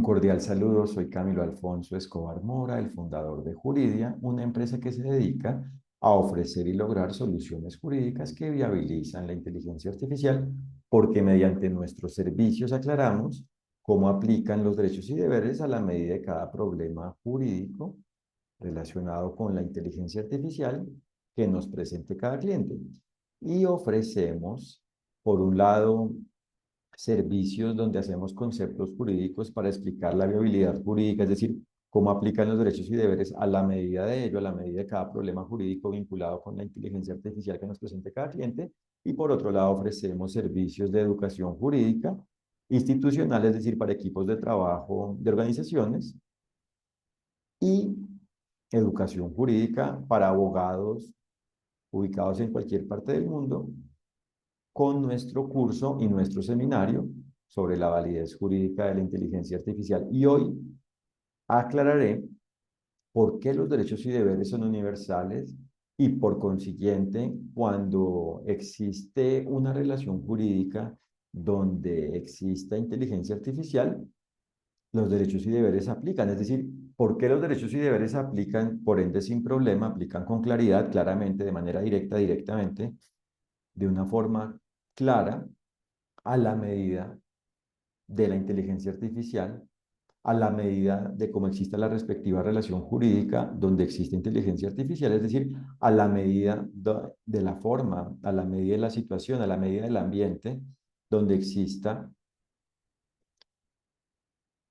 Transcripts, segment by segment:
cordial saludo, soy Camilo Alfonso Escobar Mora, el fundador de Juridia, una empresa que se dedica a ofrecer y lograr soluciones jurídicas que viabilizan la inteligencia artificial, porque mediante nuestros servicios aclaramos cómo aplican los derechos y deberes a la medida de cada problema jurídico relacionado con la inteligencia artificial que nos presente cada cliente. Y ofrecemos, por un lado, servicios donde hacemos conceptos jurídicos para explicar la viabilidad jurídica, es decir, cómo aplican los derechos y deberes a la medida de ello, a la medida de cada problema jurídico vinculado con la inteligencia artificial que nos presente cada cliente. Y por otro lado, ofrecemos servicios de educación jurídica institucional, es decir, para equipos de trabajo de organizaciones, y educación jurídica para abogados ubicados en cualquier parte del mundo, con nuestro curso y nuestro seminario sobre la validez jurídica de la inteligencia artificial. Y hoy aclararé por qué los derechos y deberes son universales y, por consiguiente, cuando existe una relación jurídica donde exista inteligencia artificial, los derechos y deberes aplican. Es decir, ¿por qué los derechos y deberes aplican, por ende, sin problema, aplican con claridad, claramente, de manera directa, directamente, de una forma clara, a la medida de la inteligencia artificial, a la medida de cómo exista la respectiva relación jurídica donde existe inteligencia artificial, es decir, a la medida de la forma, a la medida de la situación, a la medida del ambiente donde exista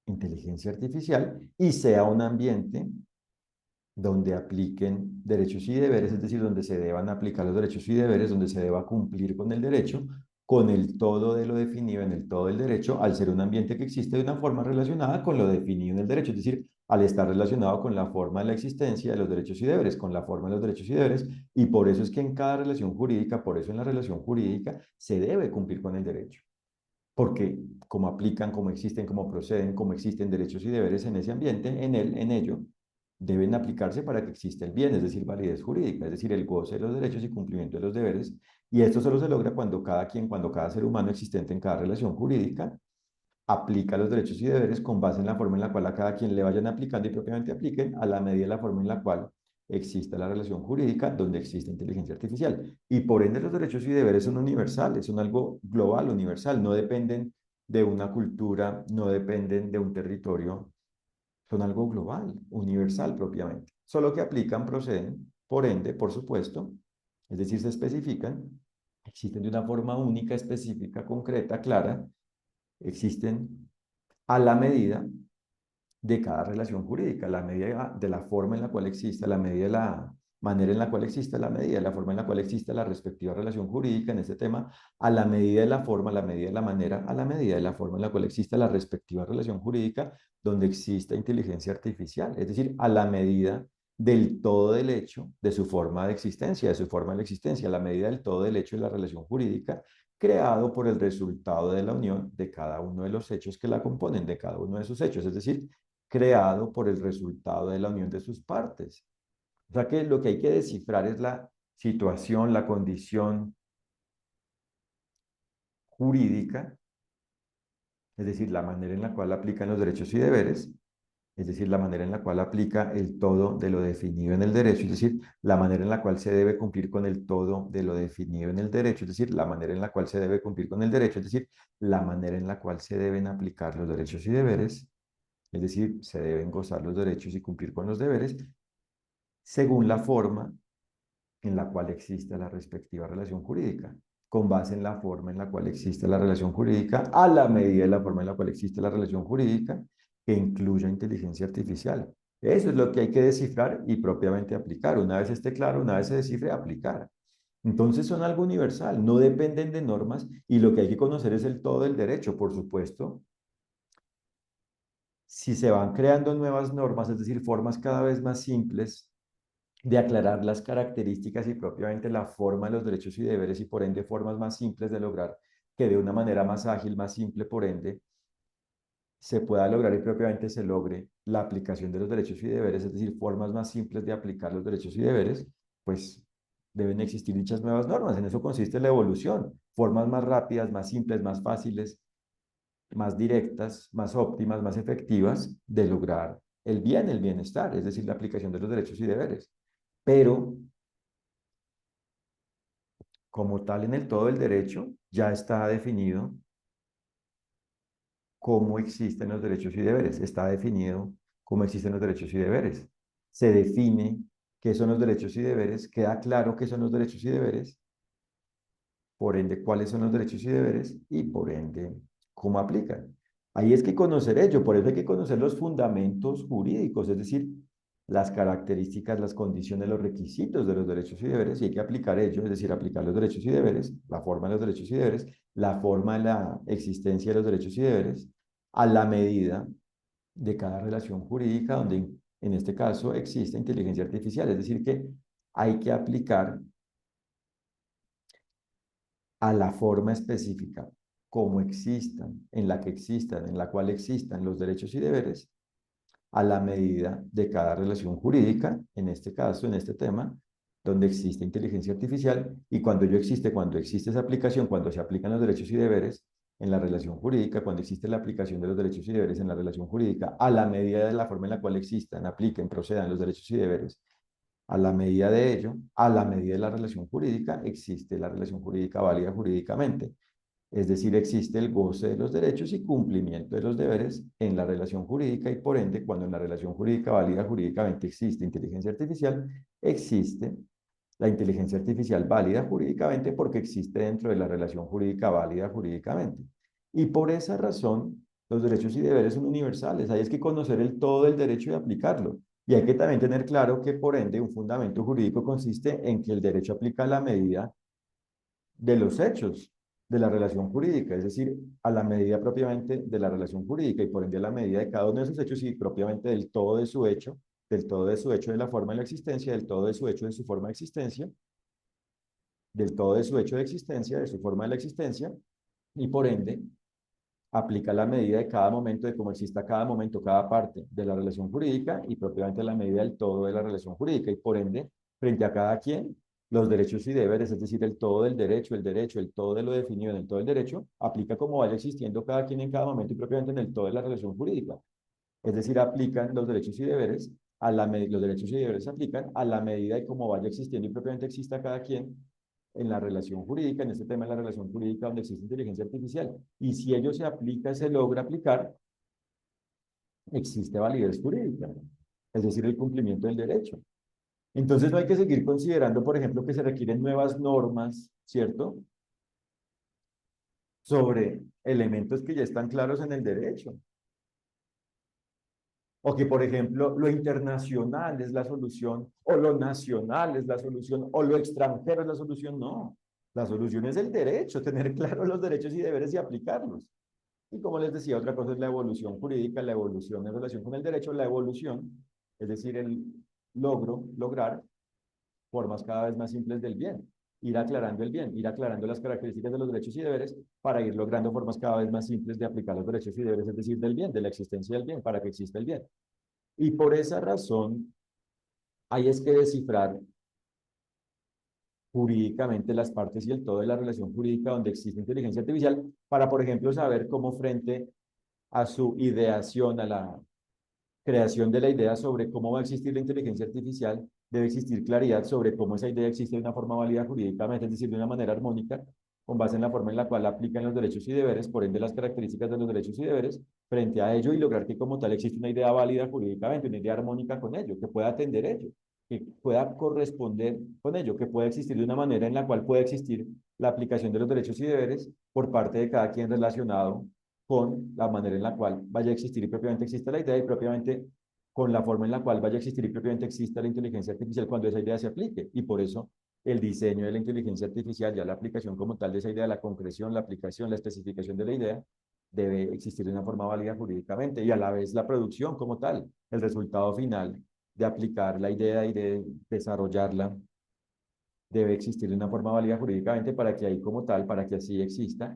inteligencia artificial y sea un ambiente donde apliquen derechos y deberes, es decir, donde se deban aplicar los derechos y deberes, donde se deba cumplir con el derecho, con el todo de lo definido en el todo del derecho, al ser un ambiente que existe de una forma relacionada con lo definido en el derecho, es decir, al estar relacionado con la forma de la existencia de los derechos y deberes, con la forma de los derechos y deberes, y por eso es que en cada relación jurídica, por eso en la relación jurídica, se debe cumplir con el derecho, porque como aplican, como existen, como proceden, como existen derechos y deberes en ese ambiente, en él, en ello, deben aplicarse para que exista el bien, es decir, validez jurídica, es decir, el goce de los derechos y cumplimiento de los deberes. Y esto solo se logra cuando cada quien, cuando cada ser humano existente en cada relación jurídica aplica los derechos y deberes con base en la forma en la cual a cada quien le vayan aplicando y propiamente apliquen a la medida de la forma en la cual exista la relación jurídica donde existe inteligencia artificial. Y por ende los derechos y deberes son universales, son algo global, universal, no dependen de una cultura, no dependen de un territorio, son algo global, universal propiamente. Solo que aplican, proceden, por ende, por supuesto, es decir, se especifican, existen de una forma única, específica, concreta, clara, existen a la medida de cada relación jurídica, a la medida de la forma en la cual exista, a la medida de la manera en la cual exista, a la medida de la forma en la cual exista la respectiva relación jurídica en este tema, a la medida de la forma, a la medida de la manera, a la medida de la forma en la cual exista la respectiva relación jurídica donde exista inteligencia artificial, es decir, a la medida del todo del hecho, de su forma de existencia, de su forma de la existencia, a la medida del todo del hecho de la relación jurídica creado por el resultado de la unión de cada uno de los hechos que la componen, de cada uno de sus hechos, es decir, creado por el resultado de la unión de sus partes. O sea que lo que hay que descifrar es la situación, la condición jurídica, es decir, la manera en la cual aplican los derechos y deberes, es decir, la manera en la cual aplica el todo de lo definido en el derecho, es decir, la manera en la cual se debe cumplir con el todo de lo definido en el derecho, es decir, la manera en la cual se debe cumplir con el derecho, es decir, la manera en la cual se deben aplicar los derechos y deberes, es decir, se deben gozar los derechos y cumplir con los deberes, según la forma en la cual exista la respectiva relación jurídica, con base en la forma en la cual existe la relación jurídica, a la medida de la forma en la cual existe la relación jurídica que incluya inteligencia artificial. Eso es lo que hay que descifrar y propiamente aplicar. Una vez esté claro, una vez se descifre, aplicar. Entonces son algo universal, no dependen de normas y lo que hay que conocer es el todo del derecho, por supuesto. Si se van creando nuevas normas, es decir, formas cada vez más simples de aclarar las características y propiamente la forma de los derechos y deberes y por ende formas más simples de lograr que de una manera más ágil, más simple, por ende, se pueda lograr y propiamente se logre la aplicación de los derechos y deberes, es decir, formas más simples de aplicar los derechos y deberes, pues deben existir dichas nuevas normas. En eso consiste la evolución, formas más rápidas, más simples, más fáciles más directas, más óptimas, más efectivas de lograr el bien, el bienestar, es decir, la aplicación de los derechos y deberes. Pero, como tal, en el todo del derecho ya está definido cómo existen los derechos y deberes, está definido cómo existen los derechos y deberes. Se define qué son los derechos y deberes, queda claro qué son los derechos y deberes, por ende, cuáles son los derechos y deberes y por ende, cómo aplican. Ahí es que conocer ello, por eso hay que conocer los fundamentos jurídicos, es decir, las características, las condiciones, los requisitos de los derechos y deberes, y hay que aplicar ello, es decir, aplicar los derechos y deberes, la forma de los derechos y deberes, la forma de la existencia de los derechos y deberes, a la medida de cada relación jurídica, donde en este caso existe inteligencia artificial, es decir, que hay que aplicar a la forma específica como existan, en la cual existan los derechos y deberes, a la medida de cada relación jurídica, en este caso, en este tema, donde existe inteligencia artificial, y cuando existe esa aplicación, cuando se aplican los derechos y deberes en la relación jurídica, cuando existe la aplicación de los derechos y deberes en la relación jurídica, a la medida de la forma en la cual existan, apliquen, procedan los derechos y deberes, a la medida de ello, a la medida de la relación jurídica, existe la relación jurídica válida jurídicamente. Es decir, existe el goce de los derechos y cumplimiento de los deberes en la relación jurídica y por ende, cuando en la relación jurídica válida jurídicamente existe inteligencia artificial, existe la inteligencia artificial válida jurídicamente porque existe dentro de la relación jurídica válida jurídicamente. Y por esa razón, los derechos y deberes son universales. Hay que conocer el todo del derecho y aplicarlo. Y hay que también tener claro que, por ende, un fundamento jurídico consiste en que el derecho aplica a la medida de los hechos de la relación jurídica, es decir, a la medida propiamente de la relación jurídica y por ende a la medida de cada uno de esos hechos y propiamente del todo de su hecho, del todo de su hecho de la forma de la existencia, del todo de su hecho de su forma de existencia, del todo de su hecho de existencia, de su forma de la existencia, y por ende aplica la medida de cada momento, de cómo exista cada momento, cada parte de la relación jurídica y propiamente la medida del todo de la relación jurídica y por ende, frente a cada quien, los derechos y deberes, es decir, el todo del derecho, el todo de lo definido en el todo del derecho, aplica como vaya existiendo cada quien en cada momento y propiamente en el todo de la relación jurídica. Es decir, aplican los derechos y deberes, los derechos y deberes se aplican a la medida de cómo vaya existiendo y propiamente exista cada quien en la relación jurídica, en este tema de la relación jurídica donde existe inteligencia artificial. Y si ello se aplica, se logra aplicar, existe validez jurídica, es decir, el cumplimiento del derecho. Entonces no hay que seguir considerando, por ejemplo, que se requieren nuevas normas, ¿cierto? Sobre elementos que ya están claros en el derecho. O que, por ejemplo, lo internacional es la solución, o lo nacional es la solución, o lo extranjero es la solución. No, la solución es el derecho, tener claros los derechos y deberes y aplicarlos. Y como les decía, otra cosa es la evolución jurídica, la evolución en relación con el derecho, la evolución, es decir, el lograr formas cada vez más simples del bien, ir aclarando el bien, ir aclarando las características de los derechos y deberes para ir logrando formas cada vez más simples de aplicar los derechos y deberes, es decir, del bien, de la existencia del bien, para que exista el bien. Y por esa razón, hay es que descifrar jurídicamente las partes y el todo de la relación jurídica donde existe inteligencia artificial para, por ejemplo, saber cómo frente a su ideación, a la creación de la idea sobre cómo va a existir la inteligencia artificial, debe existir claridad sobre cómo esa idea existe de una forma válida jurídicamente, es decir, de una manera armónica, con base en la forma en la cual aplican los derechos y deberes, por ende las características de los derechos y deberes, frente a ello y lograr que como tal existe una idea válida jurídicamente, una idea armónica con ello, que pueda atender ello, que pueda corresponder con ello, que pueda existir de una manera en la cual pueda existir la aplicación de los derechos y deberes por parte de cada quien relacionado con la manera en la cual vaya a existir y propiamente exista la idea y propiamente con la forma en la cual vaya a existir y propiamente exista la inteligencia artificial cuando esa idea se aplique. Y por eso el diseño de la inteligencia artificial, ya la aplicación como tal de esa idea, la concreción, la aplicación, la especificación de la idea, debe existir de una forma válida jurídicamente y a la vez la producción como tal, el resultado final de aplicar la idea y de desarrollarla debe existir de una forma válida jurídicamente para que ahí como tal, para que así exista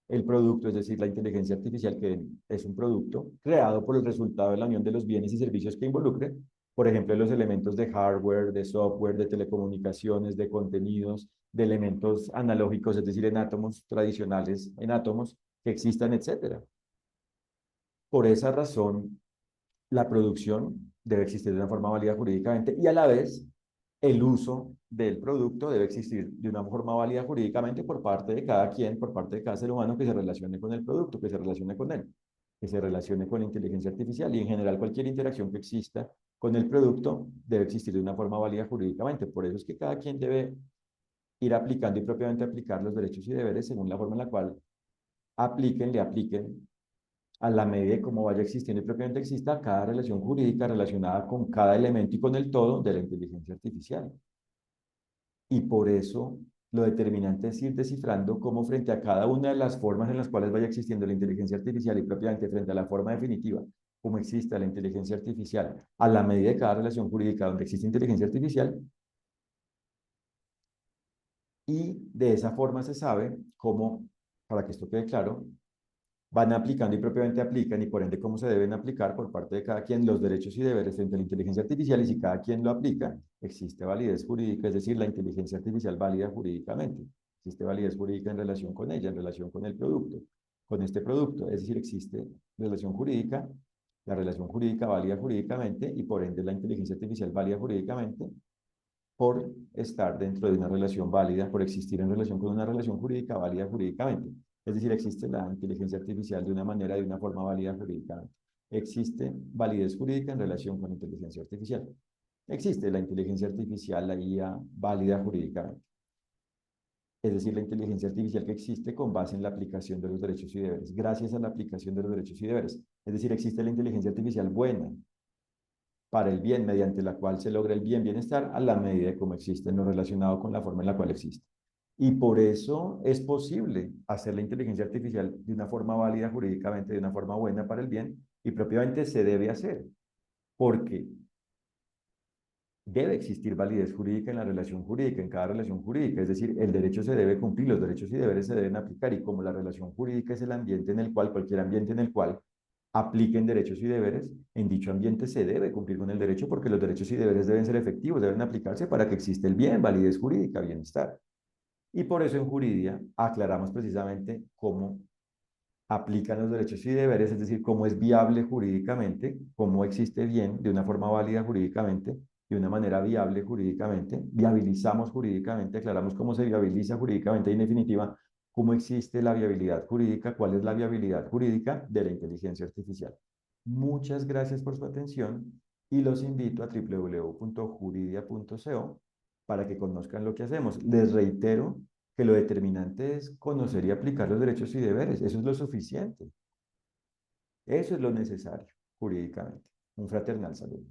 el producto, es decir, la inteligencia artificial, que es un producto creado por el resultado de la unión de los bienes y servicios que involucre, por ejemplo, los elementos de hardware, de software, de telecomunicaciones, de contenidos, de elementos analógicos, es decir, en átomos tradicionales, en átomos que existan, etcétera. Por esa razón, la producción debe existir de una forma válida jurídicamente y a la vez el uso del producto debe existir de una forma válida jurídicamente por parte de cada quien, por parte de cada ser humano que se relacione con el producto, que se relacione con él, que se relacione con la inteligencia artificial y en general cualquier interacción que exista con el producto debe existir de una forma válida jurídicamente. Por eso es que cada quien debe ir aplicando y propiamente aplicar los derechos y deberes según la forma en la cual le apliquen a la medida de cómo vaya existiendo y propiamente exista cada relación jurídica relacionada con cada elemento y con el todo de la inteligencia artificial. Y por eso lo determinante es ir descifrando cómo frente a cada una de las formas en las cuales vaya existiendo la inteligencia artificial y propiamente frente a la forma definitiva, cómo existe la inteligencia artificial, a la medida de cada relación jurídica donde existe inteligencia artificial, y de esa forma se sabe cómo, para que esto quede claro, van aplicando y propiamente aplican y por ende cómo se deben aplicar por parte de cada quien los derechos y deberes frente a la inteligencia artificial y si cada quien lo aplica, existe validez jurídica, es decir, la inteligencia artificial válida jurídicamente. Existe validez jurídica en relación con ella, en relación con el producto, con este producto, es decir, existe relación jurídica, la relación jurídica válida jurídicamente y por ende la inteligencia artificial válida jurídicamente por estar dentro de una relación válida, por existir en relación con una relación jurídica válida jurídicamente. Es decir, existe la inteligencia artificial de una manera, de una forma válida jurídicamente. Existe validez jurídica en relación con inteligencia artificial. Existe la inteligencia artificial, la IA, válida jurídicamente. Es decir, la inteligencia artificial que existe con base en la aplicación de los derechos y deberes, gracias a la aplicación de los derechos y deberes. Es decir, existe la inteligencia artificial buena, para el bien, mediante la cual se logra el bienestar a la medida de cómo existe, no relacionado con la forma en la cual existe. Y por eso es posible hacer la inteligencia artificial de una forma válida jurídicamente, de una forma buena para el bien, y propiamente se debe hacer, porque debe existir validez jurídica en la relación jurídica, en cada relación jurídica, es decir, el derecho se debe cumplir, los derechos y deberes se deben aplicar, y como la relación jurídica es el ambiente en el cual, cualquier ambiente en el cual apliquen derechos y deberes, en dicho ambiente se debe cumplir con el derecho porque los derechos y deberes deben ser efectivos, deben aplicarse para que exista el bien, validez jurídica, bienestar. Y por eso en Juridia aclaramos precisamente cómo aplican los derechos y deberes, es decir, cómo es viable jurídicamente, cómo existe bien de una forma válida jurídicamente, de una manera viable jurídicamente, viabilizamos jurídicamente, aclaramos cómo se viabiliza jurídicamente y en definitiva, cómo existe la viabilidad jurídica, cuál es la viabilidad jurídica de la inteligencia artificial. Muchas gracias por su atención y los invito a www.juridia.co para que conozcan lo que hacemos. Les reitero que lo determinante es conocer y aplicar los derechos y deberes. Eso es lo suficiente. Eso es lo necesario jurídicamente. Un fraternal saludo.